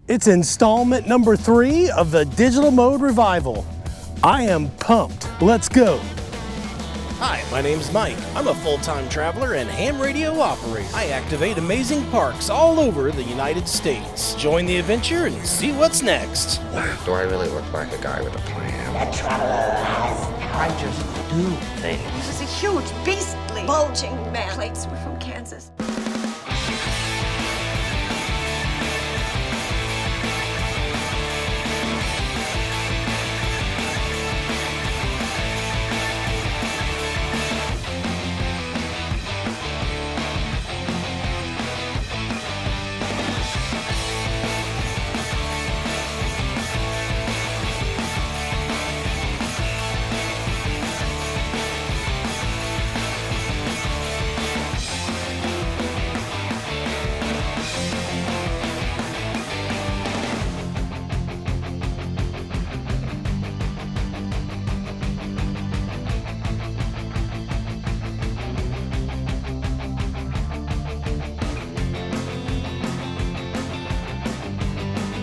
It's installment number 3 of the digital mode revival. I am pumped. Let's go. Hi, my name's Mike. I'm a full-time traveler and ham radio operator. I activate amazing parks all over the United States. Join the adventure and see what's next. Do I really look like a guy with a plan? That traveler has power. I just do things. This is a huge, beastly, bulging man. Plates were from Kansas.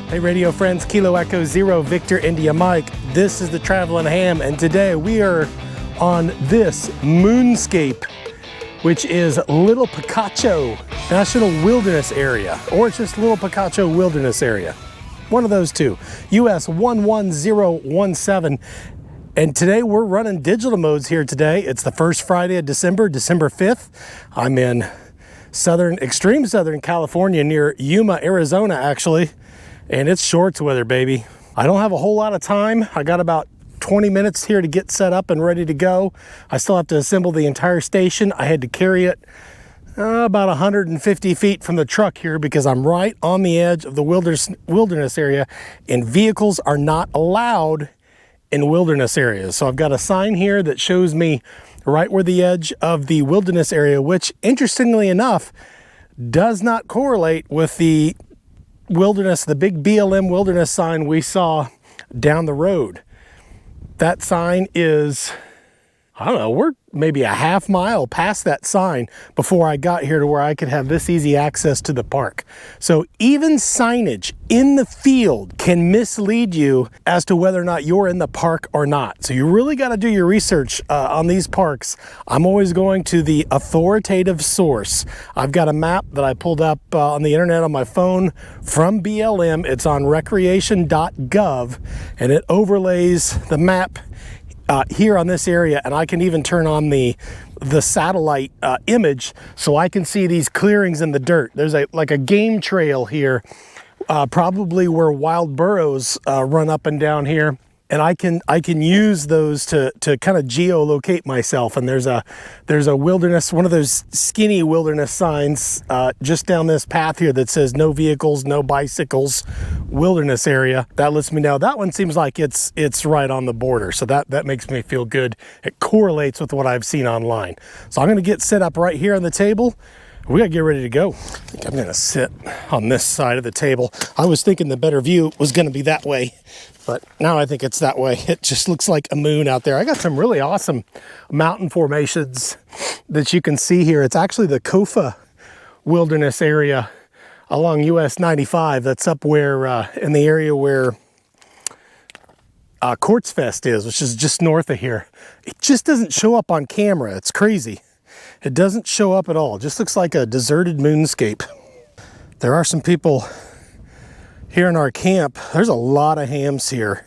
Hey radio friends, Kilo Echo Zero Victor India Mike. This is the Travelin Ham, and today we are on this moonscape, which is Little Picacho National Wilderness Area, or it's just Little Picacho Wilderness Area. One of those two. US 11017. And today we're running digital modes here today. It's the first Friday of December, December 5th. I'm in extreme southern California near Yuma, Arizona actually. And it's shorts weather, baby. I don't have a whole lot of time. I got about 20 minutes here to get set up and ready to go. I still have to assemble the entire station. I had to carry it about 150 feet from the truck here because I'm right on the edge of the wilderness area, and vehicles are not allowed in wilderness areas. So I've got a sign here that shows me right where the edge of the wilderness area, which interestingly enough does not correlate with the wilderness, the big BLM wilderness sign we saw down the road. That sign is, I don't know, we're maybe a half mile past that sign before I got here to where I could have this easy access to the park. So even signage in the field can mislead you as to whether or not you're in the park or not. So you really got to do your research on these parks. I'm always going to the authoritative source. I've got a map that I pulled up on the internet on my phone from BLM. It's on recreation.gov, and it overlays the map here on this area, and I can even turn on the satellite image so I can see these clearings in the dirt. There's like a game trail here, probably where wild burros run up and down here, and I can use those to kind of geolocate myself. And there's a wilderness, one of those skinny wilderness signs just down this path here that says no vehicles, no bicycles, wilderness area. That lets me know that one seems like it's right on the border. So that makes me feel good. It correlates with what I've seen online. So I'm gonna get set up right here on the table. We gotta get ready to go. I think I'm gonna sit on this side of the table. I was thinking the better view was gonna be that way, but now I think it's that way. It just looks like a moon out there. I got some really awesome mountain formations that you can see here. It's actually the Kofa Wilderness area along US 95. That's up where, in the area where Quartz Fest is, which is just north of here. It just doesn't show up on camera. It's crazy. It doesn't show up at all. It just looks like a deserted moonscape. There are some people here in our camp. There's a lot of hams here.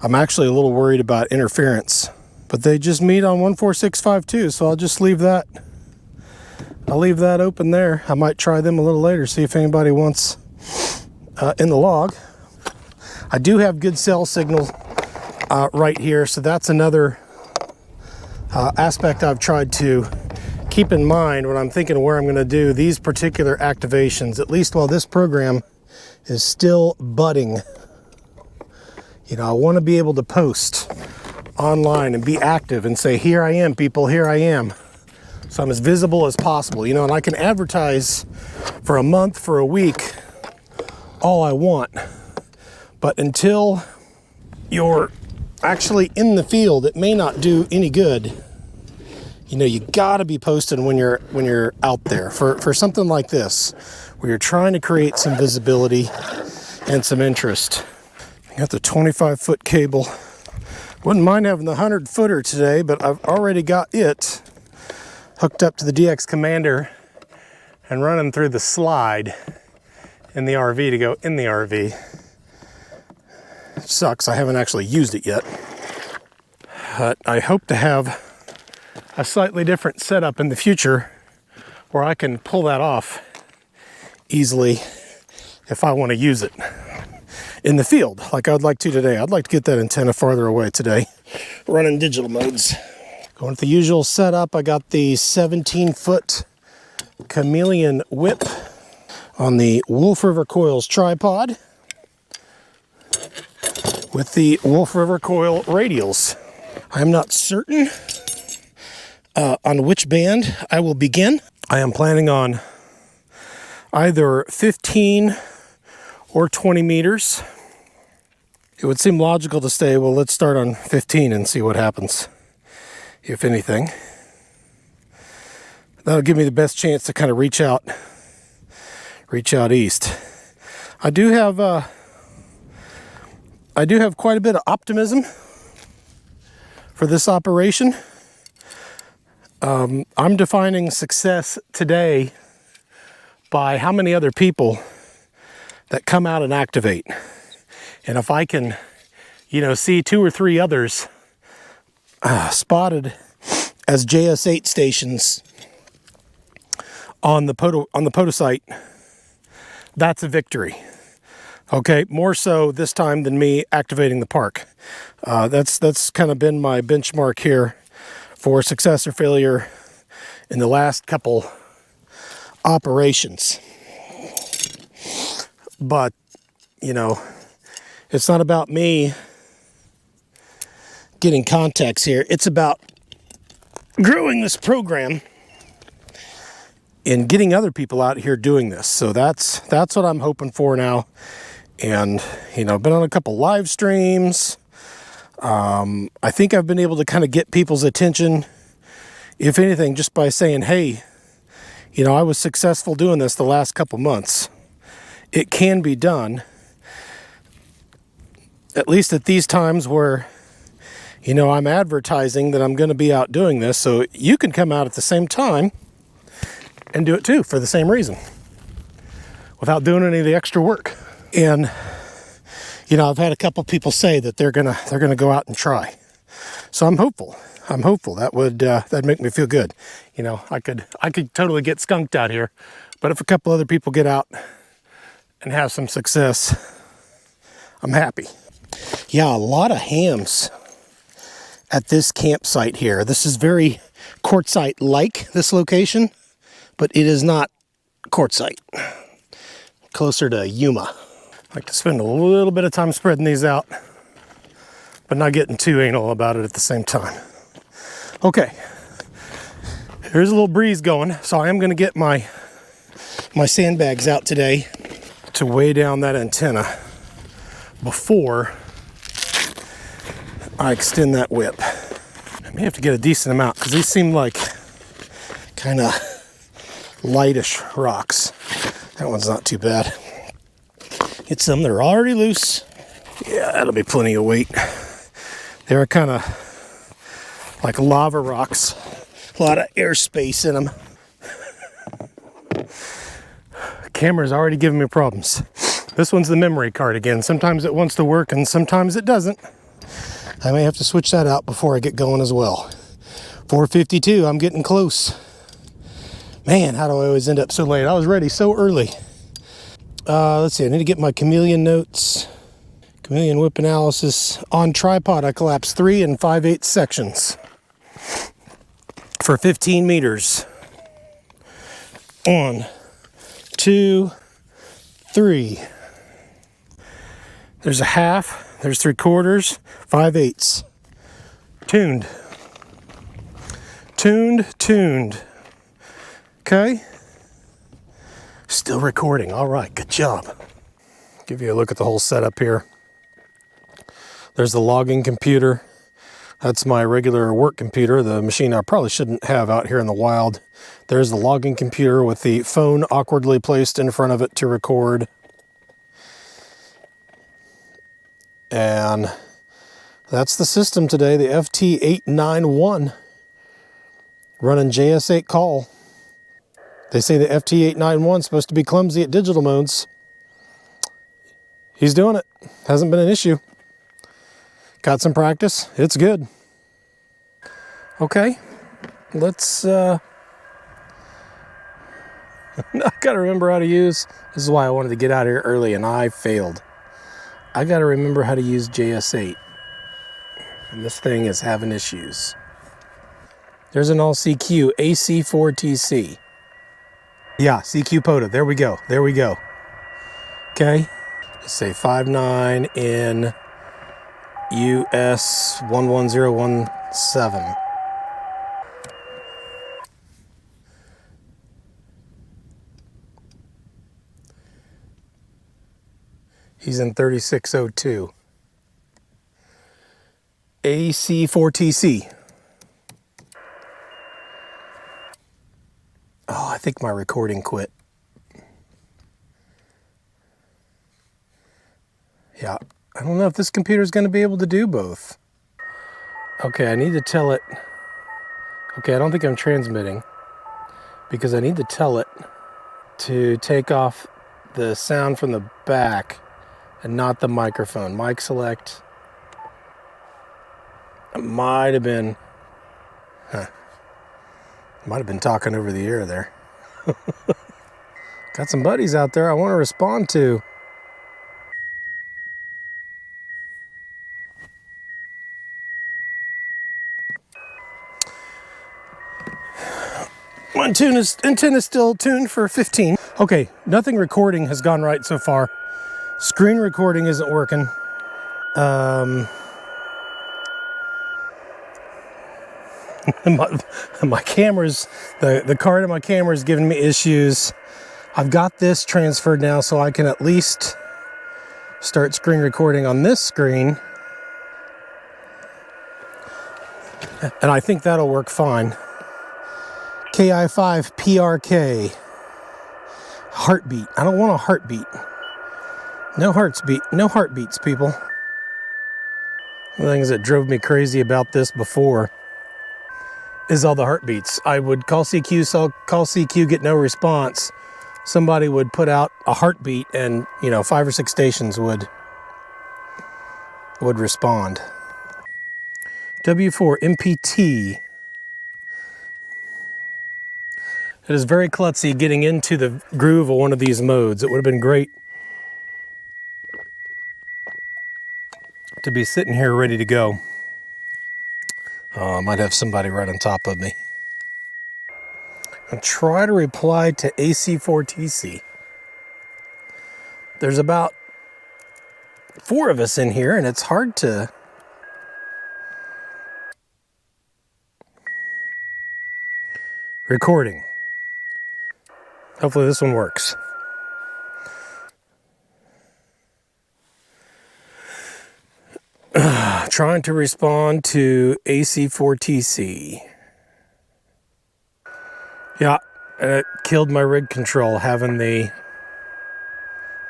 I'm actually a little worried about interference, but they just meet on 14652, so I'll just leave that. I'll leave that open there. I might try them a little later, see if anybody wants in the log. I do have good cell signal right here, so that's another aspect I've tried to keep in mind when I'm thinking of where I'm going to do these particular activations, at least while this program is still budding. You know, I want to be able to post online and be active and say, here I am, people, here I am. So I'm as visible as possible, you know, and I can advertise for a month, for a week, all I want. But until you're actually in the field, it may not do any good. You know, you gotta be posting when you're out there for something like this, where you're trying to create some visibility. and some interest. Got the 25-foot cable. Wouldn't mind having the 100-footer today, but I've already got it hooked up to the DX Commander and running through the slide in the RV to go in the RV. It sucks, I haven't actually used it yet. But I hope to have a slightly different setup in the future where I can pull that off easily if I want to use it in the field like I'd like to today. I'd like to get that antenna farther away today, running digital modes. Going with the usual setup, I got the 17-foot Chameleon whip on the Wolf River Coils tripod with the Wolf River Coil radials. I'm not certain on which band I will begin. I am planning on either 15 or 20 meters. It would seem logical to say, well, let's start on 15 and see what happens, if anything. That'll give me the best chance to kind of reach out east. I do have quite a bit of optimism for this operation. I'm defining success today by how many other people that come out and activate. And if I can, see 2 or 3 others spotted as JS8 stations on the POTA site, that's a victory. Okay, more so this time than me activating the park. That's kind of been my benchmark here for success or failure in the last couple operations. But, it's not about me getting contacts here. It's about growing this program and getting other people out here doing this. So that's what I'm hoping for now. And, I've been on a couple live streams. I think I've been able to kind of get people's attention, if anything, just by saying, hey, I was successful doing this the last couple months. It can be done, at least at these times where, I'm advertising that I'm going to be out doing this. So you can come out at the same time and do it too for the same reason without doing any of the extra work. And, I've had a couple people say that they're gonna go out and try. So I'm hopeful. That'd make me feel good. I could totally get skunked out here, but if a couple other people get out and have some success, I'm happy. Yeah, a lot of hams at this campsite here. This is very quartzite-like, this location, but it is not quartzite. Closer to Yuma. I like to spend a little bit of time spreading these out, but not getting too anal about it at the same time. Okay, there's a little breeze going, so I am going to get my sandbags out today to weigh down that antenna before I extend that whip. I may have to get a decent amount because these seem like kind of lightish rocks. That one's not too bad. Get some that are already loose. Yeah, that'll be plenty of weight. They're kind of like lava rocks. A lot of airspace in them. Camera's already giving me problems. This one's the memory card again. Sometimes it wants to work and sometimes it doesn't. I may have to switch that out before I get going as well. 4:52, I'm getting close. Man, how do I always end up so late? I was ready so early. Let's see, I need to get my Chameleon notes. Chameleon whip analysis. On tripod, I collapsed 3 5/8 sections for 15 meters. 1, 2, 3. There's a half, there's 3/4, 5/8. Tuned. Tuned. Okay. Still recording. All right, good job. Give you a look at the whole setup here. There's the logging computer. That's my regular work computer, the machine I probably shouldn't have out here in the wild. There's the logging computer with the phone awkwardly placed in front of it to record. And that's the system today, the FT-891, running JS8CALL. They say the FT-891 is supposed to be clumsy at digital modes. He's doing it. Hasn't been an issue. Got some practice. It's good. Okay, let's, I gotta remember how to use, this is why I wanted to get out of here early and I failed. I gotta remember how to use JS8. And this thing is having issues. There's an all CQ, AC4TC. Yeah, CQ POTA, there we go, there we go. Okay, let's say 59 in US 11017. He's in 3602. AC4TC. Oh, I think my recording quit. Yeah, I don't know if this computer is going to be able to do both. Okay, I need to tell it. Okay, I don't think I'm transmitting because I need to tell it to take off the sound from the back and not the microphone. Mic select. It might have been, might have been talking over the air there. Got some buddies out there I want to respond to. My antenna is still tuned for 15. Okay, nothing recording has gone right so far. Screen recording isn't working. My camera's, the card of my camera is giving me issues. I've got this transferred now so I can at least start screen recording on this screen. And I think that'll work fine. KI5PRK. Heartbeat. I don't want a heartbeat. No heartbeats, people. The things that drove me crazy about this before is all the heartbeats. I would call CQ, get no response. Somebody would put out a heartbeat and, 5 or 6 stations would respond. W4MPT. It is very klutzy getting into the groove of one of these modes. It would have been great to be sitting here ready to go. Oh, I might have somebody right on top of me. I'll try to reply to AC4TC. There's about 4 of us in here, and it's hard to... Recording. Hopefully this one works. Trying to respond to AC4TC. Yeah, it killed my rig control having the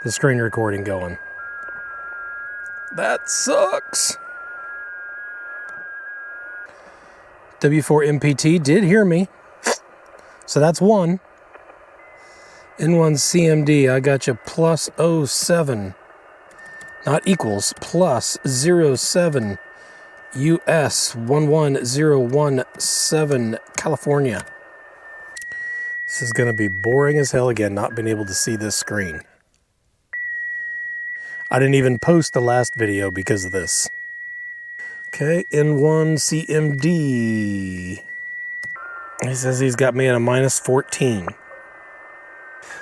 screen recording going. That sucks. W4MPT did hear me. So that's 1. N1CMD, I got you plus 07. Not equals, plus 07. US 11017, California. This is going to be boring as hell again, not being able to see this screen. I didn't even post the last video because of this. Okay, N1CMD. He says he's got me at a minus 14.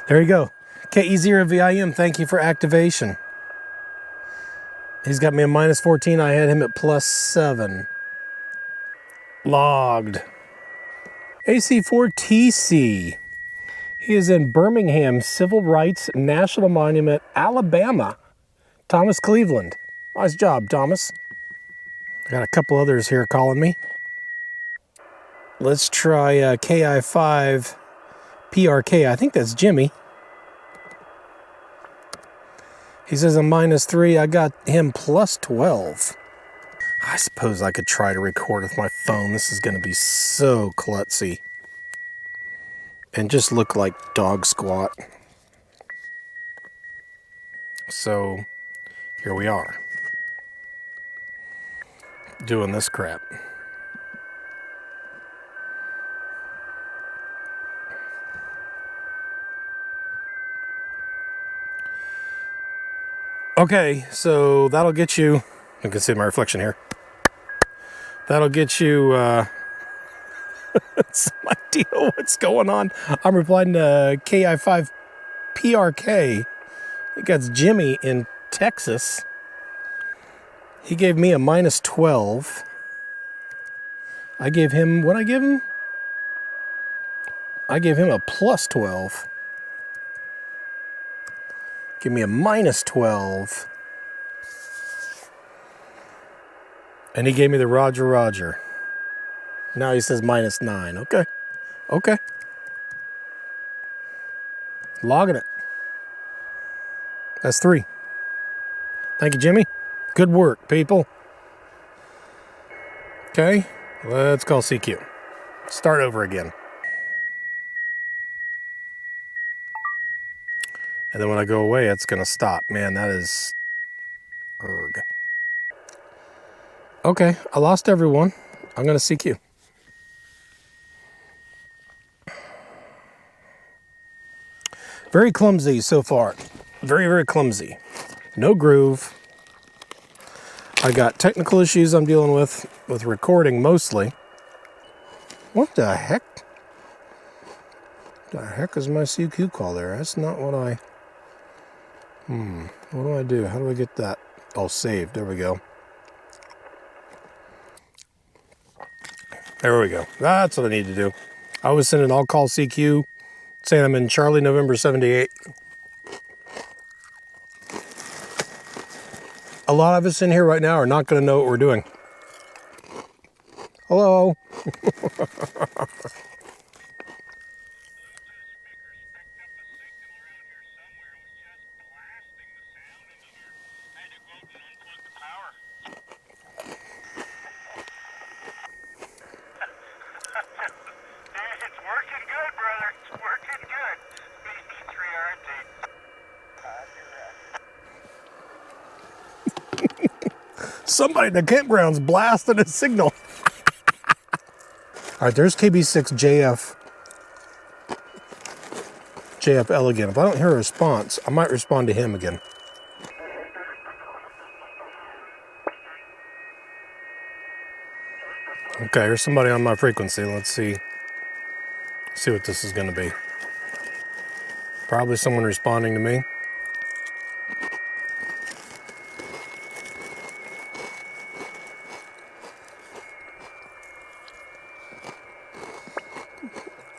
There you go. KE0VIM, thank you for activation. He's got me a minus 14. I had him at plus 7. Logged. AC4TC. He is in Birmingham Civil Rights National Monument, Alabama. Thomas Cleveland. Nice job, Thomas. I got a couple others here calling me. Let's try KI5PRK. I think that's Jimmy. He says I'm -3. I got him +12. I suppose I could try to record with my phone. This is going to be so klutzy. And just look like dog squat. So, here we are. Doing this crap. Okay, so that'll get you, you can see my reflection here. That'll get you some idea what's going on. I'm replying to KI5PRK. I think that's Jimmy in Texas. He gave me a -12. I gave him, what I give him? I gave him a +12. Give me a -12. And he gave me the Roger Roger. Now he says -9. Okay. Okay. Logging it. That's 3. Thank you, Jimmy. Good work, people. Okay. Let's call CQ. Start over again. And then when I go away, it's going to stop. Man, that is... erg. Okay, I lost everyone. I'm going to CQ. Very clumsy so far. Very, very clumsy. No groove. I got technical issues I'm dealing with recording mostly. What the heck? The heck is my CQ call there? That's not what I... What do I do? How do I get that? Oh, saved. There we go. There we go. That's what I need to do. I was sending I'll call CQ, saying I'm in Charlie November 78. A lot of us in here right now are not going to know what we're doing. Hello. Somebody in the campground's blasting a signal. All right, there's KB6 JFL again. If I don't hear a response, I might respond to him again. Okay, here's somebody on my frequency. Let's see what this is going to be. Probably someone responding to me.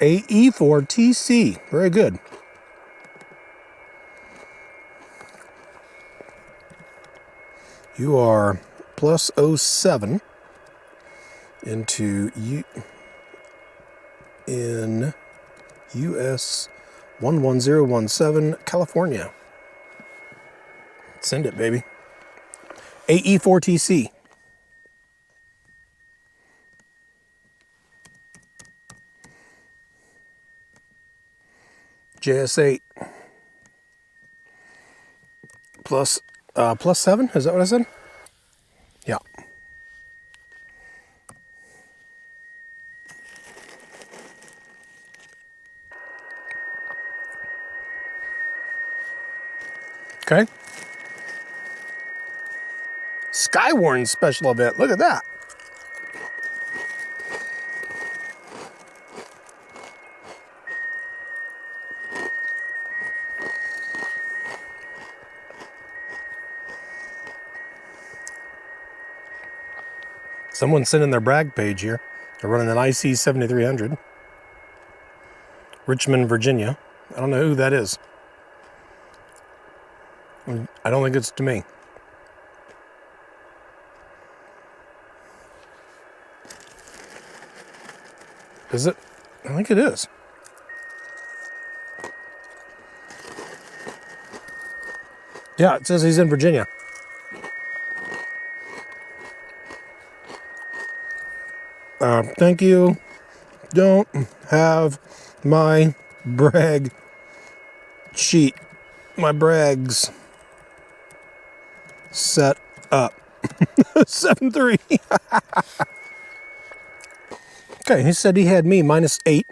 AE4TC, very good. You are +07 into in US 11017, California. Send it, baby. AE4TC. JS8 +7, is that what I said? Yeah. Okay. Skywarn special event, look at that. Someone's sending their brag page here. They're running an IC 7300. Richmond, Virginia. I don't know who that is. I don't think it's to me. Is it? I think it is. Yeah, it says he's in Virginia. Thank you. Don't have my brag sheet, my brags set up. 7-3. Okay, he said he had me -8.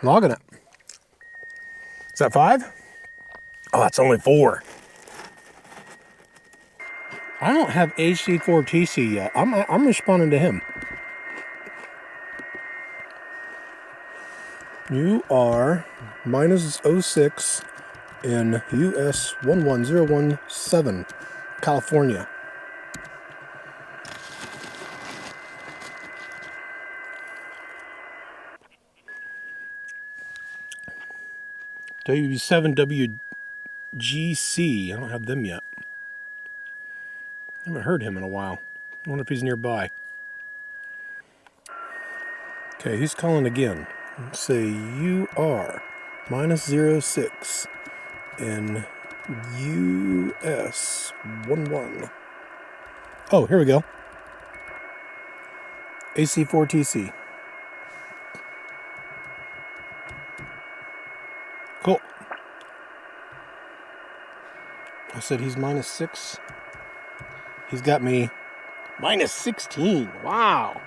Logging it. Is that 5? Oh, that's only 4. I don't have AC4TC yet. I'm responding to him. You are -06 in US 11017, California. W7WGC. I don't have them yet. I haven't heard him in a while. I wonder if he's nearby. Okay, he's calling again. Let's say you are -06 in US 11. Oh, here we go. AC4TC. Cool. I said he's -6. He's got me -16. Wow.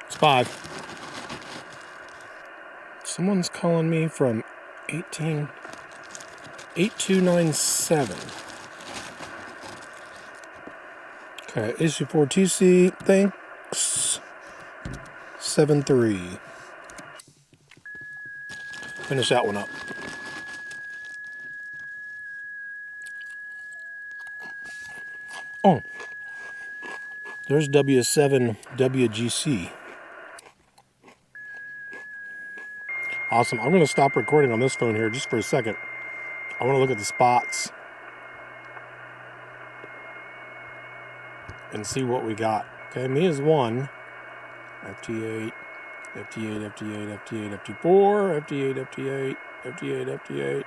It's 5. Someone's calling me from 8297. Okay, AC4TC. Thanks. 7-3. Finish that one up. Oh, there's W7WGC. Awesome. I'm going to stop recording on this phone here just for a second. I want to look at the spots and see what we got. Okay, me is 1. FT8, FT8, FT8, FT8, FT4, FT8, FT8, FT8, FT8.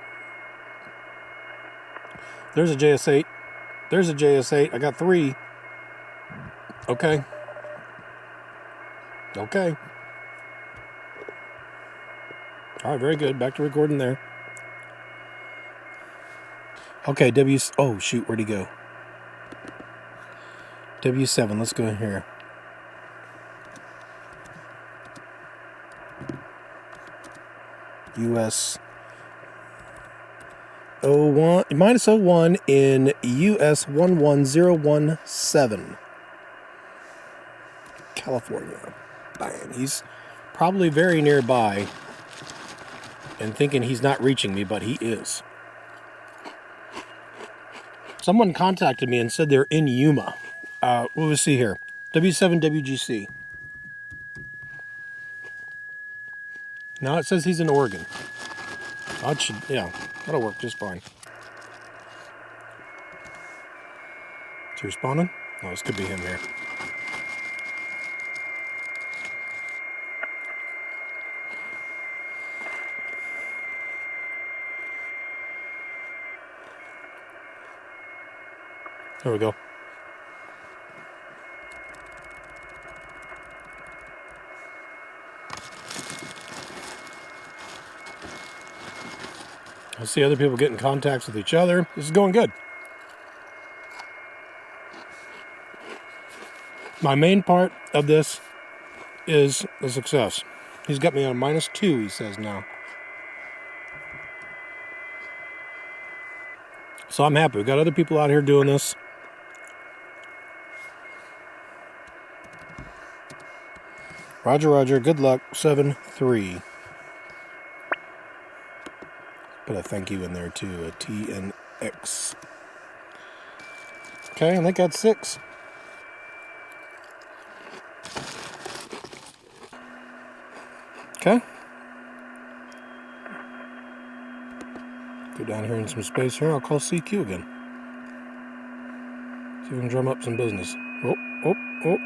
There's a JS8. There's a JS8. I got 3. Okay. Okay. All right, very good. Back to recording there. Okay, oh, shoot, where'd he go? W7, let's go in here. US 01, -01 in US 11017, California. Bang. He's probably very nearby and thinking he's not reaching me, but he is. Someone contacted me and said they're in Yuma. What do we see here? W7WGC. Now it says he's in Oregon. That should, yeah, that'll work just fine. Is he responding? Oh, this could be him here. There we go. I see other people getting contacts with each other. This is going good. My main part of this is a success. He's got me on a -2, he says now. So I'm happy. We've got other people out here doing this. Roger, roger. Good luck. 7-3. Put a thank you in there too. A TNX. Okay, I think that's 6. Okay. Go down here in some space here. I'll call CQ again. See if we can drum up some business. Oh, oh, oh.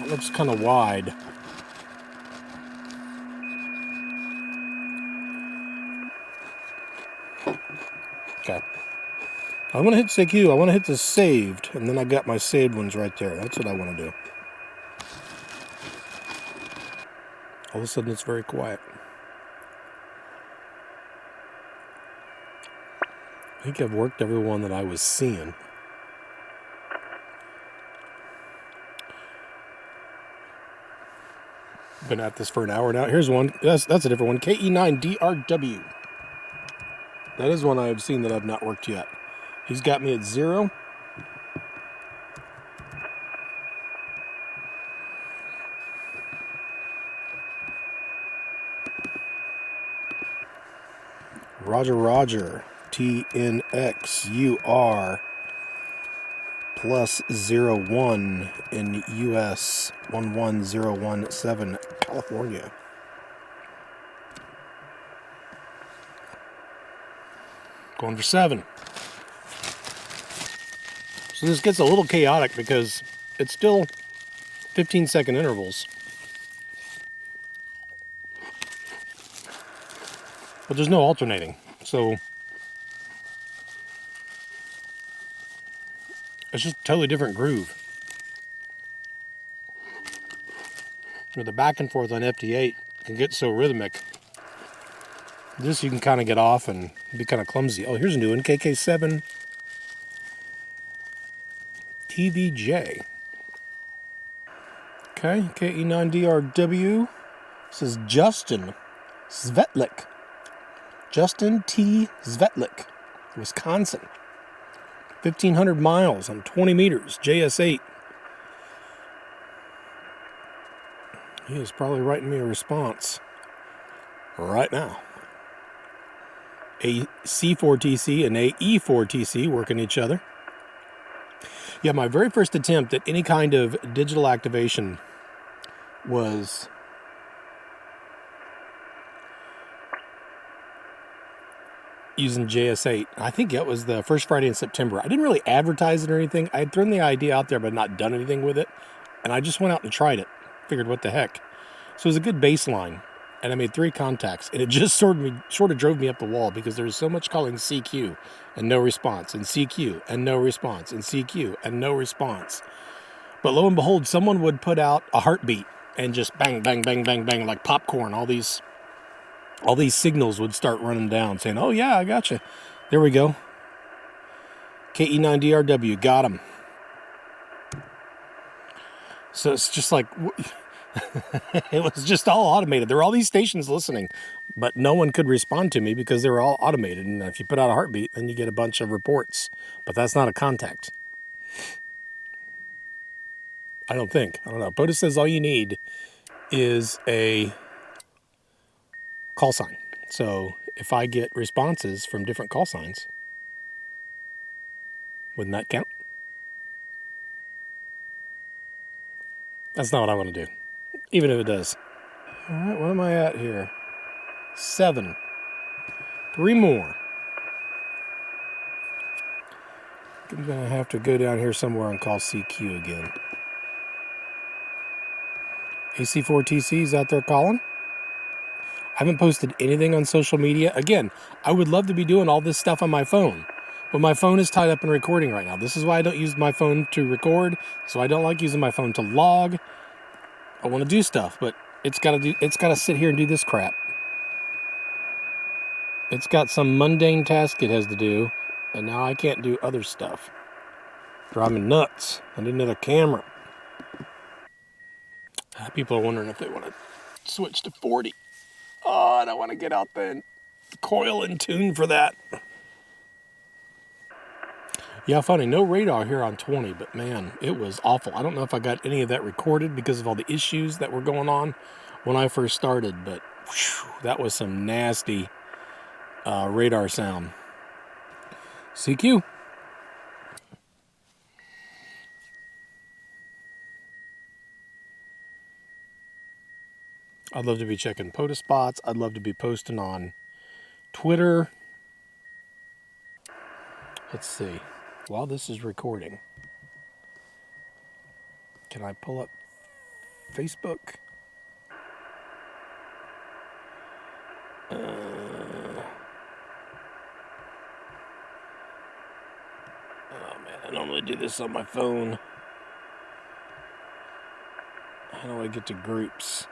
looks kind of wide. Okay. I want to hit CQ. I want to hit the saved, and then I got my saved ones right there. That's what I want to do. All of a sudden, it's very quiet. I think I've worked every one that I was seeing. Been at this for an hour now. Here's one. That's a different one. KE9DRW. That is one I have seen that I've not worked yet. He's got me at 0. Roger, Roger. TNXUR plus 01 in US 11017 California. Going for 7. So this gets a little chaotic because it's still 15-second intervals. But there's no alternating. So it's just a totally different groove. You know, the back and forth on FT8 can get so rhythmic. This you can kind of get off and be kind of clumsy. Oh, here's a new one. KK7 TVJ. Okay, KE9DRW. This is Justin Svetlik. Justin T. Svetlik, Wisconsin. 1,500 miles on 20 meters, JS8. He is probably writing me a response right now. A C4TC and a E4TC working each other. Yeah, my very first attempt at any kind of digital activation was using JS8. I think it was the first Friday in September. I didn't really advertise it or anything. I had thrown the idea out there but not done anything with it. And I just went out and tried it. Figured, what the heck. So it was a good baseline. And I made 3 contacts. And it just sort of drove me up the wall because there was so much calling CQ and no response, and CQ and no response, and CQ and no response. But lo and behold, someone would put out a heartbeat and just bang, bang, bang, bang, bang, like popcorn. All these signals would start running down saying, oh yeah, I got you. There we go. KE9DRW, got him. So it's just like, it was just all automated. There were all these stations listening, but no one could respond to me because they were all automated. And if you put out a heartbeat, then you get a bunch of reports. But that's not a contact. I don't think. I don't know. POTA says all you need is a call sign. So if I get responses from different call signs, wouldn't that count? That's not what I want to do, even if it does. All right, what am I at here? 7. 3 more. I'm going to have to go down here somewhere and call CQ again. AC4TC's out there calling. I haven't posted anything on social media. Again, I would love to be doing all this stuff on my phone, but my phone is tied up in recording right now. This is why I don't use my phone to record. So I don't like using my phone to log. I want to do stuff, but it's got to sit here and do this crap. It's got some mundane task it has to do, and now I can't do other stuff. Drive me nuts. I need another camera. People are wondering if they want to switch to 40. Oh, I don't want to get out the coil and tune for that. Yeah, funny, no radar here on 20, but man, it was awful. I don't know if I got any of that recorded because of all the issues that were going on when I first started, but whew, that was some nasty radar sound. CQ. I'd love to be checking POTA spots. I'd love to be posting on Twitter. Let's see. While this is recording, can I pull up Facebook. Oh man, I normally do this on my phone. How do I get to groups?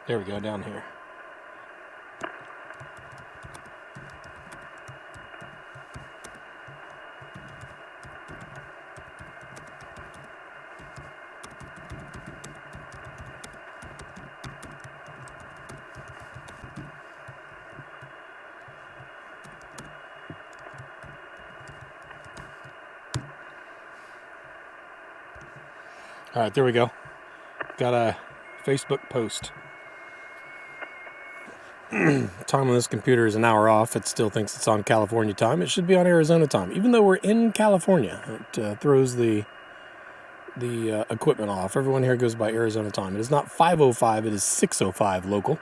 There we go, down here. All right, there we go. Got a Facebook post. Time on this computer is an hour off. It still thinks it's on California time. It should be on Arizona time. Even though we're in California, it throws the equipment off. Everyone here goes by Arizona time. It is not 5:05, it is 6:05 local.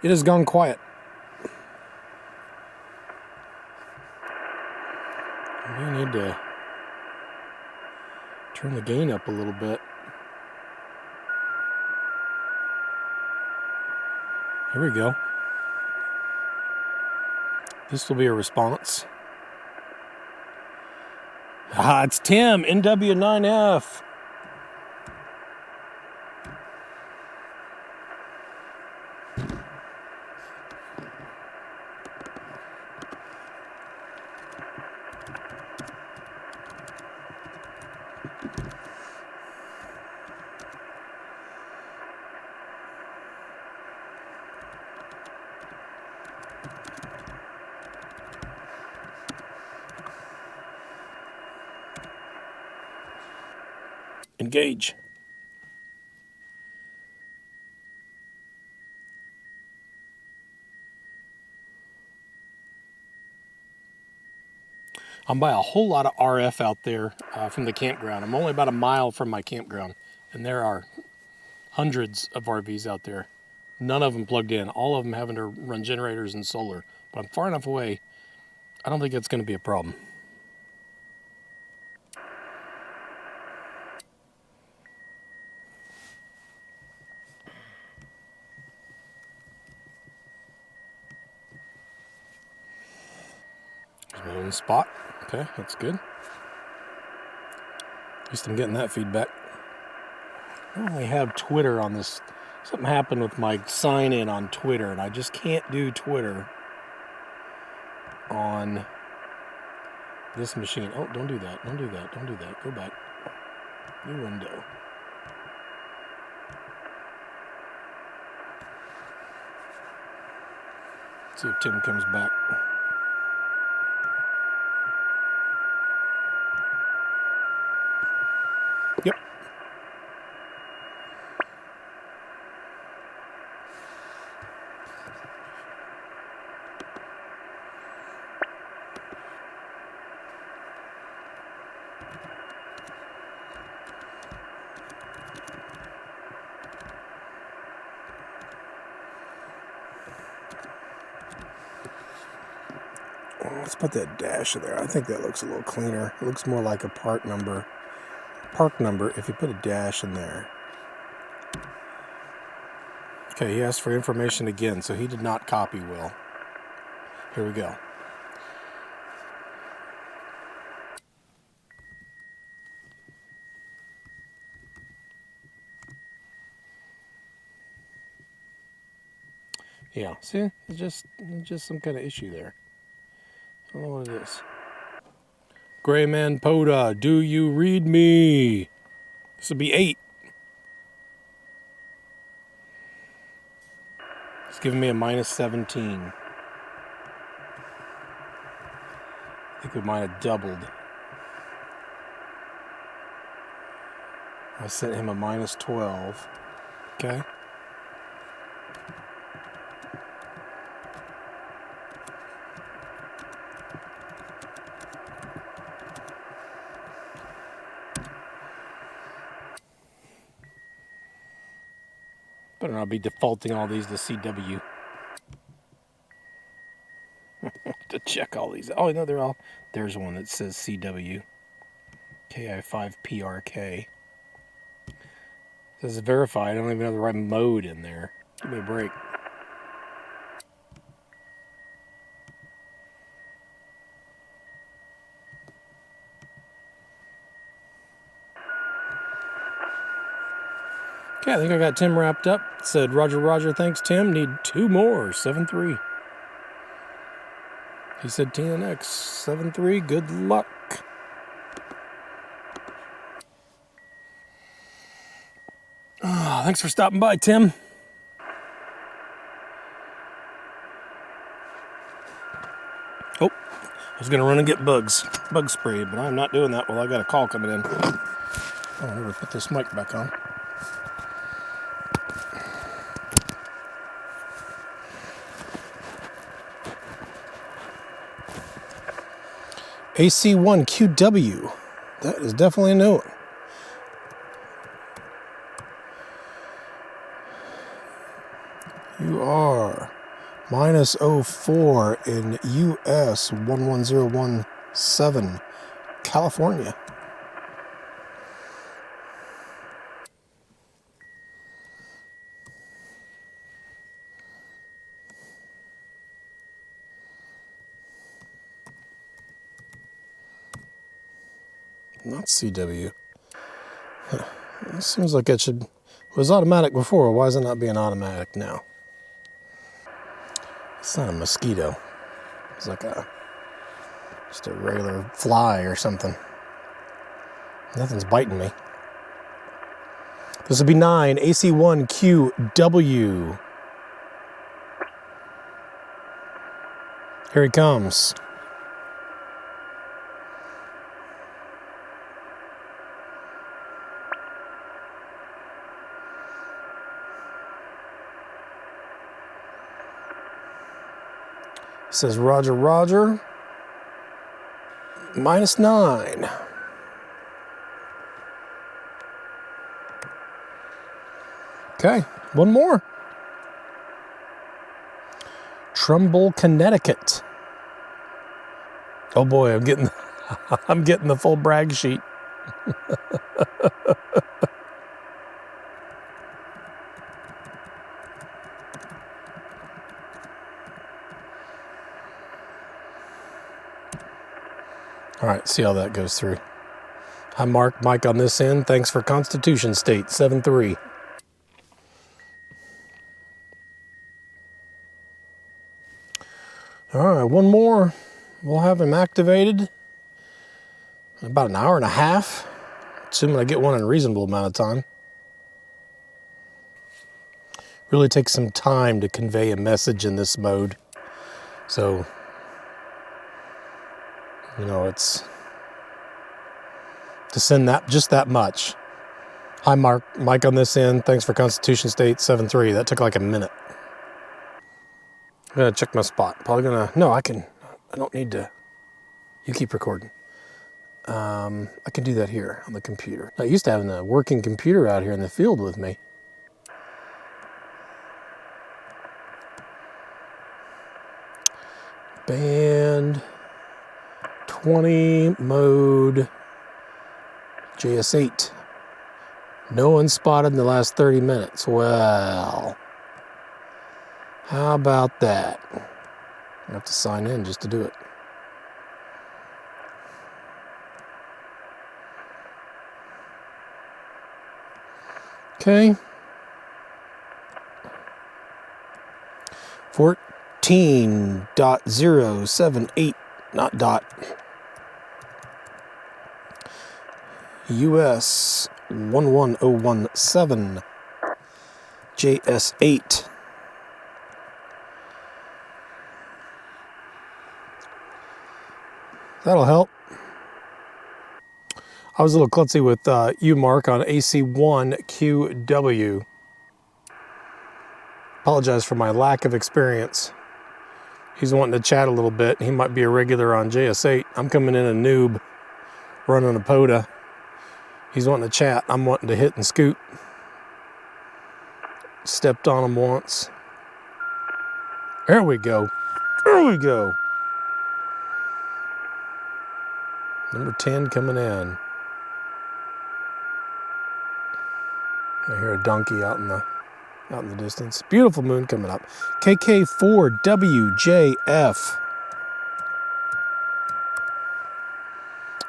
It has gone quiet. We need to turn the gain up a little bit. Here we go. This will be a response. Ah, it's Tim, NW9F. Engage. I'm by a whole lot of RF out there from the campground. I'm only about a mile from my campground, and there are hundreds of RVs out there. None of them plugged in. All of them having to run generators and solar. But I'm far enough away, I don't think that's going to be a problem. There's my own spot. Okay, that's good. At least I'm getting that feedback. I only have Twitter on this. Something happened with my sign in on Twitter, and I just can't do Twitter on this machine. Oh, don't do that. Don't do that. Don't do that. Go back. New window. See if Tim comes back. Yep. Let's put that dash in there. I think that looks a little cleaner. It looks more like a park number. Park number if you put a dash in there. Okay, he asked for information again, so he did not copy well. Here we go. Yeah, see? It's just some kind of issue there. I don't know what it is. Grayman POTA, do you read me? This will be 8. It's giving me a -17. I think we might have doubled. I sent him a -12. Okay. Better not be defaulting all these to CW. To check all these. Oh, no, they're all. There's one that says CW. KI5PRK. This is verified. I don't even have the right mode in there. Give me a break. Okay, I think I got Tim wrapped up. Said, Roger, Roger, thanks, Tim. Need 2 more, 7-3. He said TNX, 7-3, good luck. Oh, thanks for stopping by, Tim. Oh, I was gonna run and get bug spray, but I'm not doing that while I got a call coming in. I'll never put this mic back on. AC1QW. That is definitely a new one. You are -04 in US 11017, California. Not CW. Huh. It seems like it was automatic before. Why is it not being automatic now? It's not a mosquito. It's like just a regular fly or something. Nothing's biting me. This would be 9, AC1QW. Here he comes. Says Roger, Roger. -9. Okay, one more. Trumbull, Connecticut. Oh boy, I'm getting the full brag sheet. All right, see how that goes through. Hi, Mark. Mike on this end. Thanks for Constitution State, 7-3. All right, one more. We'll have him activated in about an hour and a half, assuming I get one in a reasonable amount of time. Really takes some time to convey a message in this mode. So, you know, it's to send just that much. Hi, Mark. Mike on this end. Thanks for Constitution State, 7-3. That took like a minute. I'm gonna check my spot. Probably gonna, no, I don't need to. You keep recording. I can do that here on the computer. I used to having a working computer out here in the field with me. Band 20 mode JS8. No one spotted in the last 30 minutes. Well, how about that? I have to sign in just to do it. Okay. 14.078, not dot. US 11017 JS8. That'll help. I was a little klutzy with you, Mark, on AC1QW. Apologize for my lack of experience. He's wanting to chat a little bit. He might be a regular on JS8. I'm coming in a noob running a POTA. He's wanting to chat. I'm wanting to hit and scoot. Stepped on him once. There we go. There we go. Number 10 coming in. I hear a donkey out in the distance. Beautiful moon coming up. KK4WJF.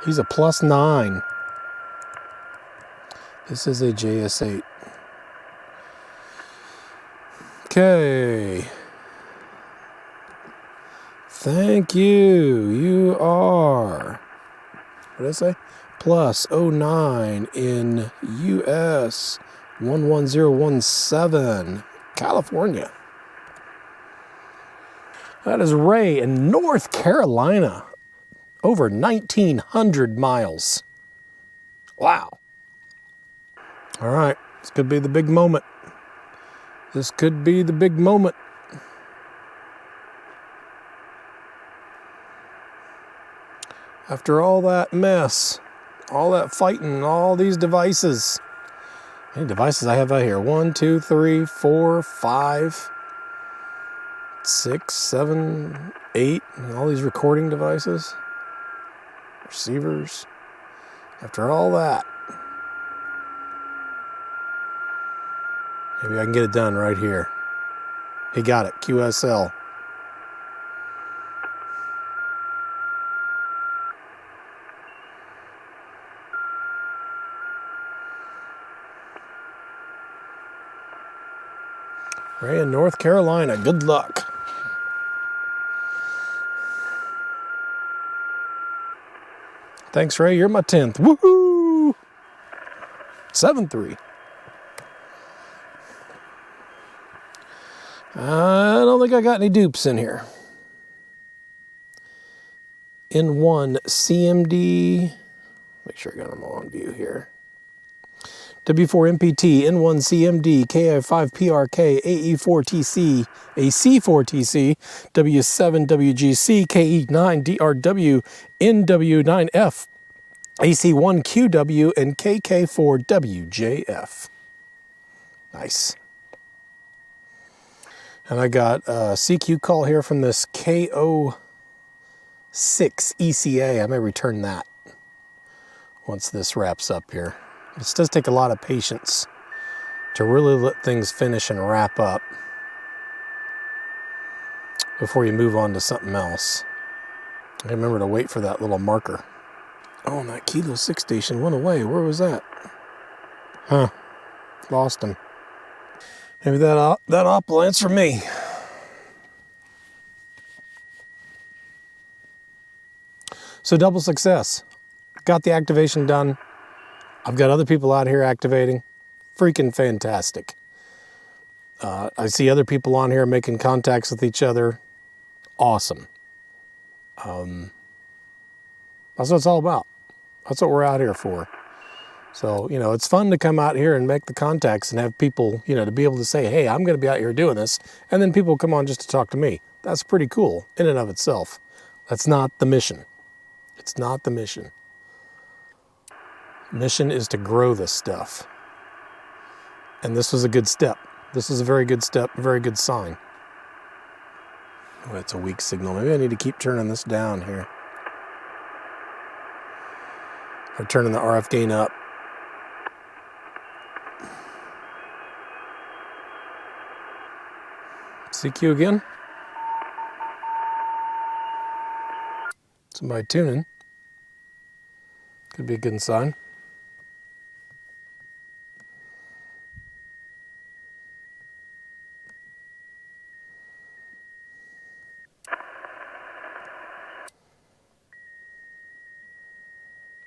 He's a +9. This is a JS8. Okay. Thank you. You are, what did I say? +09 in US 11017, California. That is Ray in North Carolina. Over 1,900 miles. Wow. All right, this could be the big moment. This could be the big moment. After all that mess, all that fighting, all these devices. How many devices I have out here? 1, 2, 3, 4, 5, 6, 7, 8, and all these recording devices, receivers. After all that, maybe I can get it done right here. He got it, QSL. Ray in North Carolina, good luck. Thanks, Ray, you're my 10th. Woohoo! 7-3. I don't think I got any dupes in here. N1 CMD, make sure I got them all on view here. W4MPT, N1 CMD, KI5PRK, AE4TC, AC4TC, W7WGC, KE9DRW, NW9F, AC1QW, and KK4WJF. Nice. And I got a CQ call here from this KO6ECA. I may return that once this wraps up here. This does take a lot of patience to really let things finish and wrap up before you move on to something else. I remember to wait for that little marker. Oh, and that Kilo 6 station went away. Where was that? Huh. Lost him. Maybe that op will answer me. So double success. Got the activation done. I've got other people out here activating. Freaking fantastic. I see other people on here making contacts with each other. Awesome. That's what it's all about. That's what we're out here for. So, you know, it's fun to come out here and make the contacts and have people, you know, to be able to say, hey, I'm going to be out here doing this. And then people come on just to talk to me. That's pretty cool in and of itself. That's not the mission. It's not the mission. Mission is to grow this stuff. And this was a good step. This is a very good step, a very good sign. Oh, it's a weak signal. Maybe I need to keep turning this down here. Or turning the RF gain up. CQ again. Somebody tuning. Could be a good sign.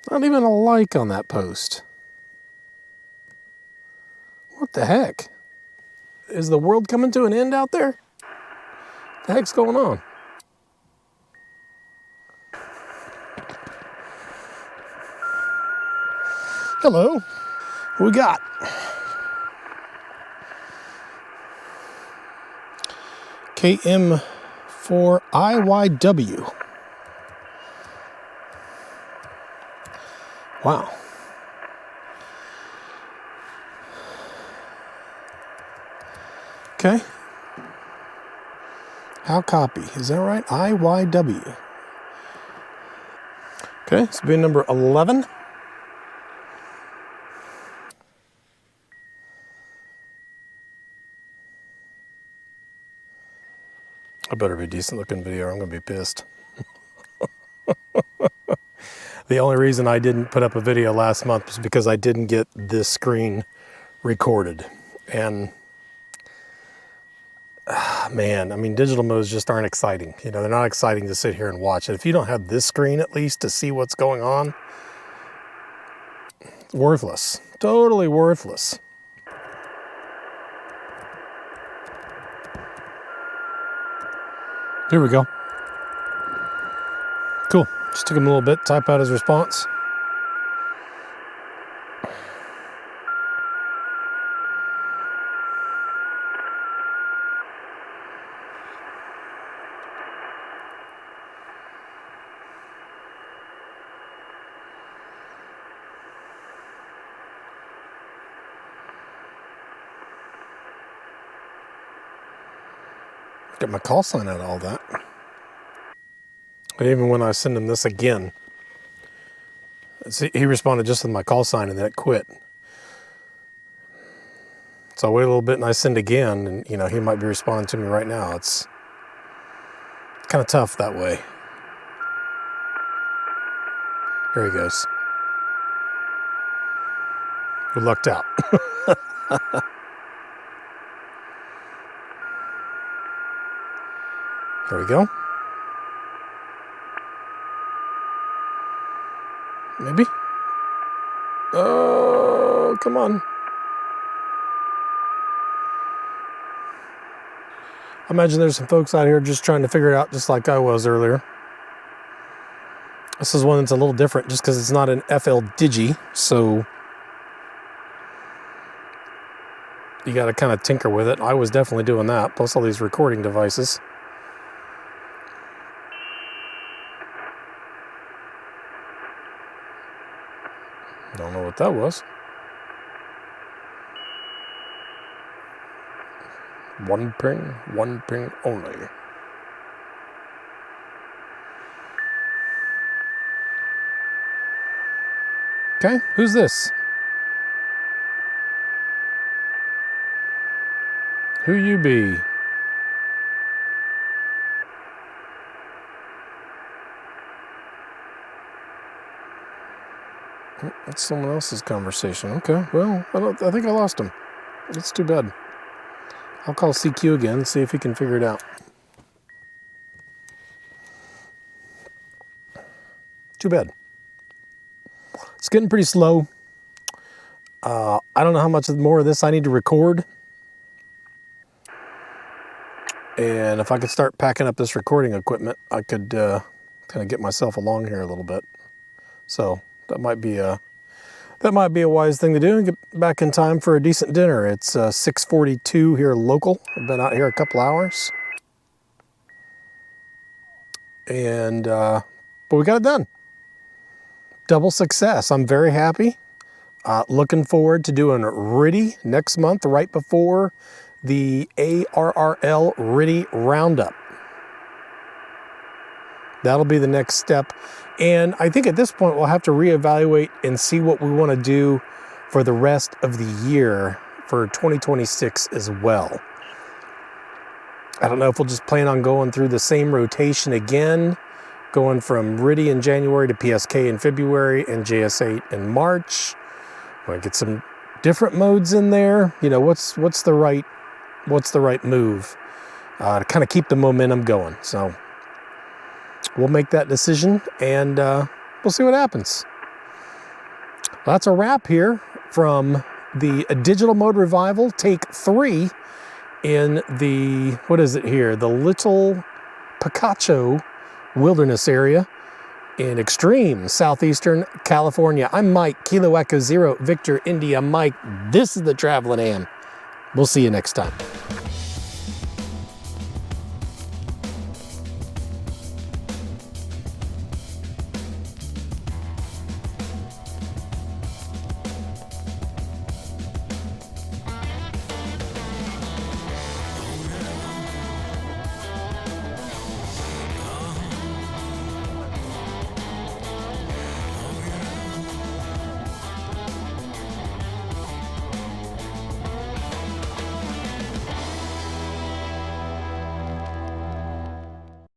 Not even a like on that post. What the heck? Is the world coming to an end out there? What the heck's going on? Hello. What we got? KM4IYW. Wow. Okay. How copy? Is that right? IYW. Okay, it's bin number 11. I better be a decent looking video or I'm gonna be pissed. The only reason I didn't put up a video last month was because I didn't get this screen recorded. And man, I mean, digital modes just aren't exciting. You know, they're not exciting to sit here and watch. And if you don't have this screen at least to see what's going on, it's worthless, totally worthless. Here we go. Cool. Just took him a little bit, type out his response. Get my call sign out of all that. And even when I send him this again, see, he responded just with my call sign and then it quit. So I wait a little bit and I send again, and you know, he might be responding to me right now. It's kind of tough that way. Here he goes. We lucked out. There we go. Maybe. Oh, come on. I imagine there's some folks out here just trying to figure it out just like I was earlier. This is one that's a little different just because it's not an FL Digi, so you got to kind of tinker with it. I was definitely doing that, plus all these recording devices. Don't know what that was. One ping only. Okay, who's this? Who you be? That's someone else's conversation. Okay, well, I think I lost him. That's too bad. I'll call CQ again, see if he can figure it out. Too bad. It's getting pretty slow. I don't know how much more of this I need to record. And if I could start packing up this recording equipment, I could kind of get myself along here a little bit. So that might be a wise thing to do and get back in time for a decent dinner. It's 6:42 here local. I've been out here a couple hours. And, but we got it done. Double success. I'm very happy. Looking forward to doing RIDI next month, right before the ARRL RIDI Roundup. That'll be the next step. And I think at this point, we'll have to reevaluate and see what we want to do for the rest of the year for 2026 as well. I don't know if we'll just plan on going through the same rotation again, going from RIDI in January to PSK in February and JS8 in March. We're gonna get some different modes in there. You know, what's the right move to kind of keep the momentum going. So we'll make that decision and we'll see what happens. Well, that's a wrap here from the Digital Mode Revival, take 3 in the, what is it here? The Little Picacho Wilderness area in extreme southeastern California. I'm Mike, Kilo Echo 0, Victor India Mike. This is the Travelin Ham. We'll see you next time.